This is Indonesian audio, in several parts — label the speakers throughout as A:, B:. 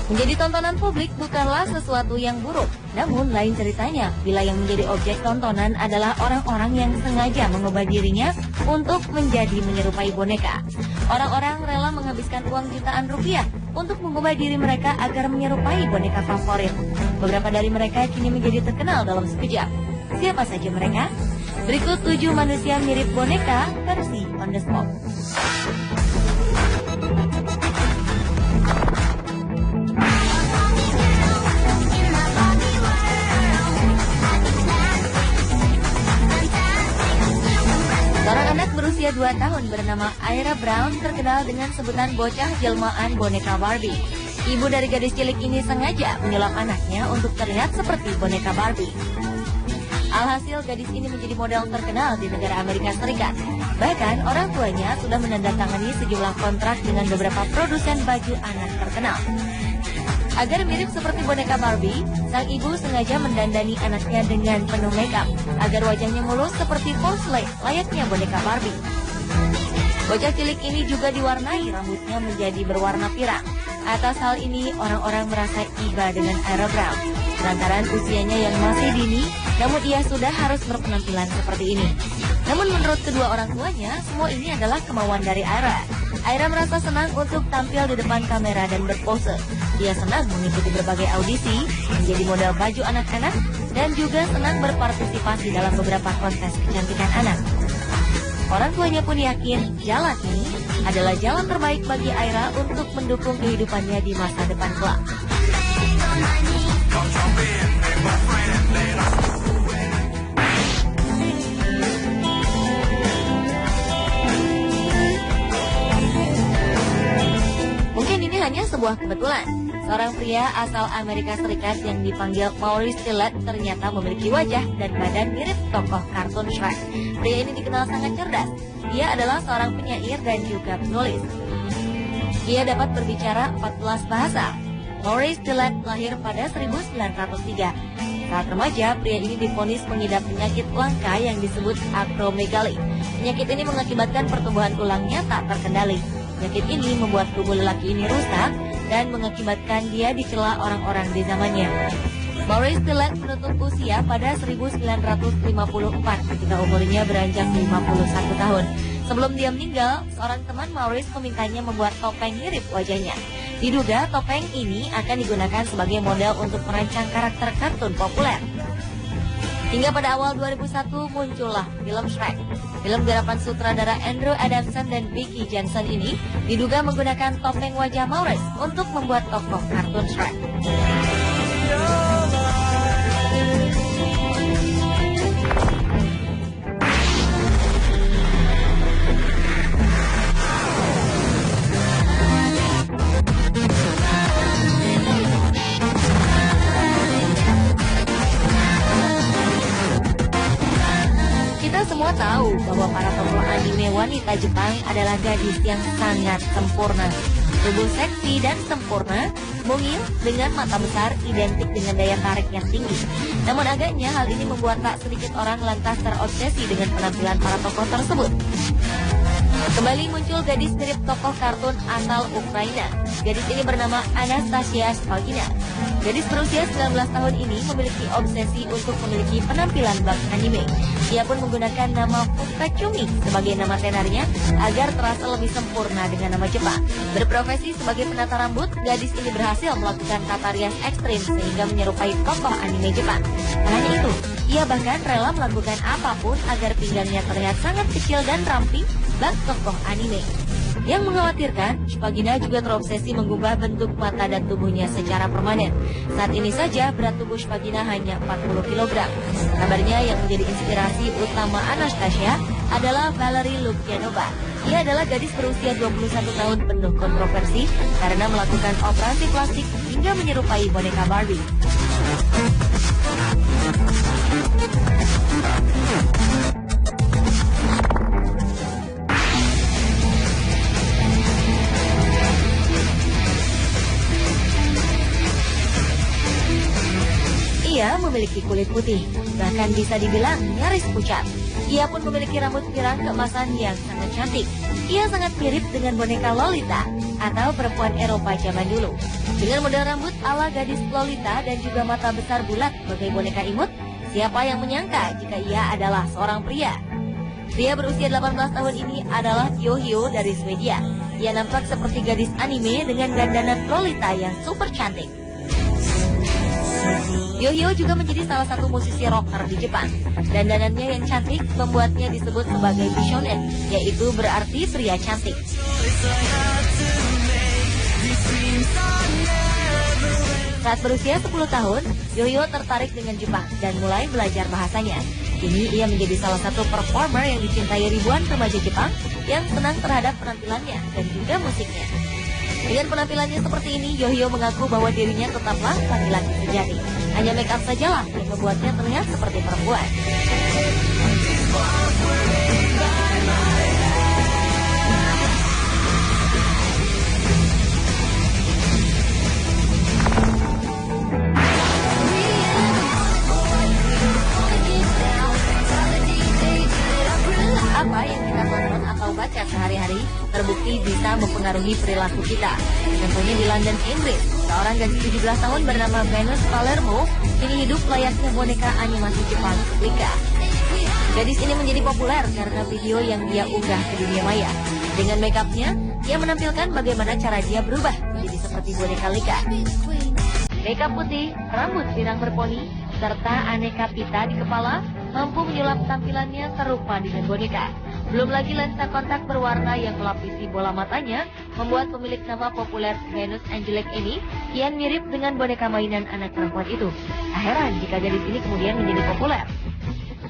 A: Menjadi tontonan publik bukanlah sesuatu yang buruk. Namun lain ceritanya bila yang menjadi objek tontonan adalah orang-orang yang sengaja mengubah dirinya untuk menjadi menyerupai boneka. Orang-orang rela menghabiskan uang jutaan rupiah untuk mengubah diri mereka agar menyerupai boneka favorit. Beberapa dari mereka kini menjadi terkenal dalam sekejap. Siapa saja mereka? Berikut 7 manusia mirip boneka versi on the spot. Seorang anak berusia 2 tahun bernama Ira Brown terkenal dengan sebutan bocah jelmaan boneka Barbie. Ibu dari gadis cilik ini sengaja menyulap anaknya untuk terlihat seperti boneka Barbie. Alhasil gadis ini menjadi model terkenal di negara Amerika Serikat. Bahkan orang tuanya sudah menandatangani sejumlah kontrak dengan beberapa produsen baju anak terkenal. Agar mirip seperti boneka Barbie, sang ibu sengaja mendandani anaknya dengan penuh makeup agar wajahnya mulus seperti porselai layaknya boneka Barbie. Bocah cilik ini juga diwarnai rambutnya menjadi berwarna pirang. Atas hal ini, orang-orang merasa iba dengan Ira Brown. Lantaran usianya yang masih dini, namun ia sudah harus berpenampilan seperti ini. Namun menurut kedua orang tuanya, semua ini adalah kemauan dari Ira. Ira merasa senang untuk tampil di depan kamera dan berpose. Dia senang mengikuti berbagai audisi, menjadi model baju anak-anak, dan juga senang berpartisipasi dalam beberapa kontes kecantikan anak. Orang tuanya pun yakin jalan ini adalah jalan terbaik bagi Ira untuk mendukung kehidupannya di masa depan kelak. Mungkin ini hanya sebuah kebetulan. Seorang pria asal Amerika Serikat yang dipanggil Maurice Tillett ternyata memiliki wajah dan badan mirip tokoh kartun Shrek. Pria ini dikenal sangat cerdas. Dia adalah seorang penyair dan juga penulis. Ia dapat berbicara 14 bahasa. Maurice Tillett lahir pada 1903. Saat remaja, pria ini divonis mengidap penyakit langka yang disebut akromegali. Penyakit ini mengakibatkan pertumbuhan tulangnya tak terkendali. Penyakit ini membuat tubuh lelaki ini rusak dan mengakibatkan dia dicela orang-orang di zamannya. Maurice Tillett menutup usia pada 1954 ketika umurnya beranjak 51 tahun. Sebelum dia meninggal, seorang teman Maurice memintanya membuat topeng mirip wajahnya. Diduga topeng ini akan digunakan sebagai model untuk merancang karakter kartun populer. Hingga pada awal 2001 muncullah film Shrek. Film garapan sutradara Andrew Adamson dan Vicky Jensen ini diduga menggunakan topeng wajah Maurice untuk membuat tokoh kartun Shrek. Semua tahu bahwa para tokoh anime wanita Jepang adalah gadis yang sangat sempurna. Tubuh seksi dan sempurna, mungil dengan mata besar identik dengan daya tarik yang tinggi. Namun agaknya hal ini membuat tak sedikit orang lantas terobsesi dengan penampilan para tokoh tersebut. Kembali muncul gadis mirip tokoh kartun asal Ukraina. Gadis ini bernama Anastasia Spalkina. Gadis berusia 19 tahun ini memiliki obsesi untuk memiliki penampilan bak anime. Ia pun menggunakan nama Fukachumi sebagai nama tenarnya agar terasa lebih sempurna dengan nama Jepang. Berprofesi sebagai penata rambut, gadis ini berhasil melakukan tata rias ekstrim sehingga menyerupai tokoh anime Jepang. Tak hanya itu, ia bahkan rela melakukan apapun agar pinggangnya terlihat sangat kecil dan ramping bak tokoh anime. Yang mengkhawatirkan, Spagina juga terobsesi mengubah bentuk mata dan tubuhnya secara permanen. Saat ini saja berat tubuh Spagina hanya 40 kg. Kabarnya yang menjadi inspirasi utama Anastasia adalah Valerie Lukyanova. Ia adalah gadis berusia 21 tahun penuh kontroversi karena melakukan operasi plastik hingga menyerupai boneka Barbie. Ia memiliki kulit putih, bahkan bisa dibilang nyaris pucat. Ia pun memiliki rambut pirang keemasan yang sangat cantik. Ia sangat mirip dengan boneka Lolita atau perempuan Eropa zaman dulu. Dengan model rambut ala gadis Lolita dan juga mata besar bulat sebagai boneka imut, siapa yang menyangka jika ia adalah seorang pria? Pria berusia 18 tahun ini adalah Yohio dari Swedia. Ia nampak seperti gadis anime dengan dandanan Lolita yang super cantik. Yohio juga menjadi salah satu musisi rocker di Jepang. Dandanannya yang cantik membuatnya disebut sebagai Bishonen, yaitu berarti pria cantik. Saat berusia 10 tahun, Yohio tertarik dengan Jepang dan mulai belajar bahasanya. Kini ia menjadi salah satu performer yang dicintai ribuan remaja Jepang yang senang terhadap penampilannya dan juga musiknya. Dengan penampilannya seperti ini, Yohio mengaku bahwa dirinya tetaplah laki-laki sejati. Hanya make up sajalah yang membuatnya terlihat seperti perempuan. Apa yang kita tonton atau baca sehari-hari terbukti bisa mempengaruhi perilaku kita. Contohnya di London, Inggris, seorang gadis 17 tahun bernama Venus Palermo kini hidup layaknya boneka animasi Jepang Lika. Gadis ini menjadi populer karena video yang dia unggah ke dunia maya. Dengan make up-nya, dia menampilkan bagaimana cara dia berubah menjadi seperti boneka Lika. Make up putih, rambut pirang berponi, serta aneka pita di kepala mampu menyulap tampilannya serupa dengan boneka. Belum lagi lensa kontak berwarna yang melapisi bola matanya membuat pemilik nama populer Venus Angelique ini kian mirip dengan boneka mainan anak perempuan itu. Tak heran jika gadis ini kemudian menjadi populer.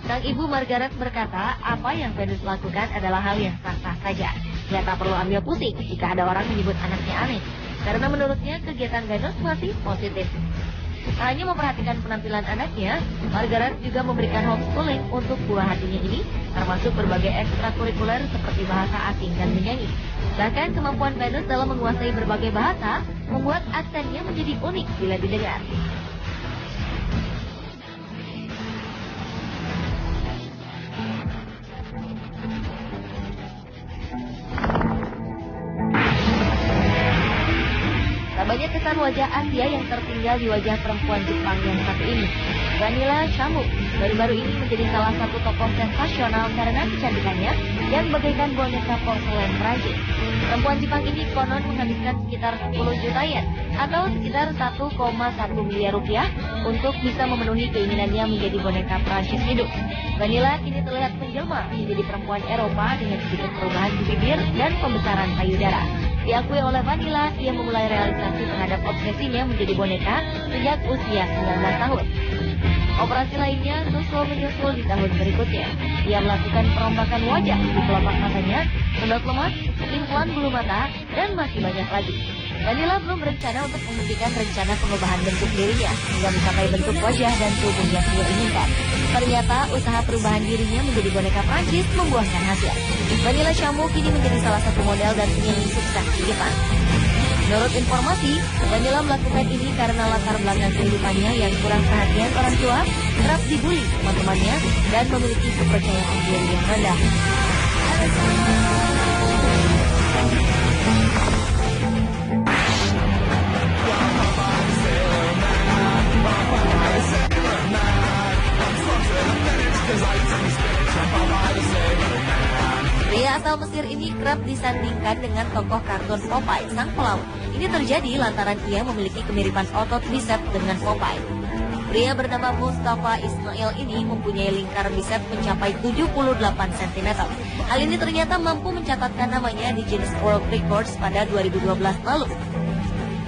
A: Sang ibu Margaret berkata, apa yang Venus lakukan adalah hal yang sah-sah saja. Dia tak perlu ambil pusing jika ada orang menyebut anaknya aneh, karena menurutnya kegiatan Venus masih positif. Tak hanya memperhatikan penampilan anaknya, Margaret juga memberikan homeschooling untuk buah hatinya ini, termasuk berbagai ekstrakurikuler seperti bahasa asing dan menyanyi. Bahkan kemampuan Venus dalam menguasai berbagai bahasa membuat aksennya menjadi unik bila didengar. Banyak kesan wajah Asia yang tertinggal di wajah perempuan Jepang yang satu ini. Vanilla Chamu baru-baru ini menjadi salah satu tokoh sensasional karena kecantikannya yang bagaikan boneka porselen Prancis. Perempuan Jepang ini konon menghabiskan sekitar 10 juta yen atau sekitar 1,1 miliar rupiah untuk bisa memenuhi keinginannya menjadi boneka Prancis hidup. Vanilla kini terlihat menjelma menjadi perempuan Eropa dengan sedikit perubahan di bibir dan pembesaran payudara. Diakui oleh Vanilla, ia memulai realisasi terhadap obsesinya menjadi boneka sejak usia 19 tahun. Operasi lainnya menyusul di tahun berikutnya. Ia melakukan perombakan wajah di kelopak matanya, sendok lemas, implan bulu mata, dan masih banyak lagi. Vanilla belum berencana untuk menghentikan rencana pengubahan bentuk dirinya hingga mencapai bentuk wajah dan tubuh yang ia inginkan. Ternyata usaha perubahan dirinya menjadi boneka Prancis membuahkan hasil. Vanilla Chamu kini menjadi salah satu model dan penyanyi sukses di Jepang. Menurut informasi, Vanilla melakukan ini karena latar belakang kehidupannya yang kurang perhatian orang tua, kerap dibully teman-temannya, dan memiliki kepercayaan diri yang rendah. Pria asal Mesir ini kerap disandingkan dengan tokoh kartun Popeye, sang pelaut. Ini terjadi lantaran ia memiliki kemiripan otot bisep dengan Popeye. Pria bernama Mustafa Ismail ini mempunyai lingkar bisep mencapai 78 cm. Hal ini ternyata mampu mencatatkan namanya di Guinness World Records pada 2012 lalu.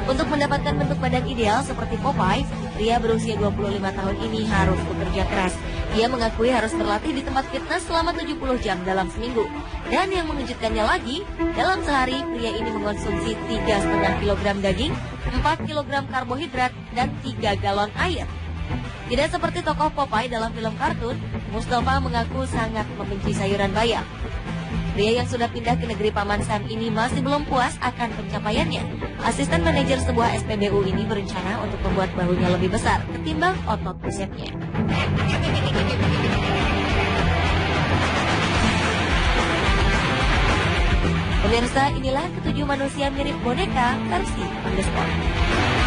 A: Untuk mendapatkan bentuk badan ideal seperti Popeye, pria berusia 25 tahun ini harus bekerja keras. Ia mengakui harus berlatih di tempat fitness selama 70 jam dalam seminggu. Dan yang mengejutkannya lagi, dalam sehari pria ini mengonsumsi 3,5 kg daging, 4 kg karbohidrat, dan 3 galon air. Tidak seperti tokoh Popeye dalam film kartun, Mustafa mengaku sangat membenci sayuran bayam. Pria yang sudah pindah ke negeri Paman Sam ini masih belum puas akan pencapaiannya. Asisten manajer sebuah SPBU ini berencana untuk membuat bahunya lebih besar ketimbang otot bicepnya. Pemirsa, inilah ketujuh manusia mirip boneka versi on the spot.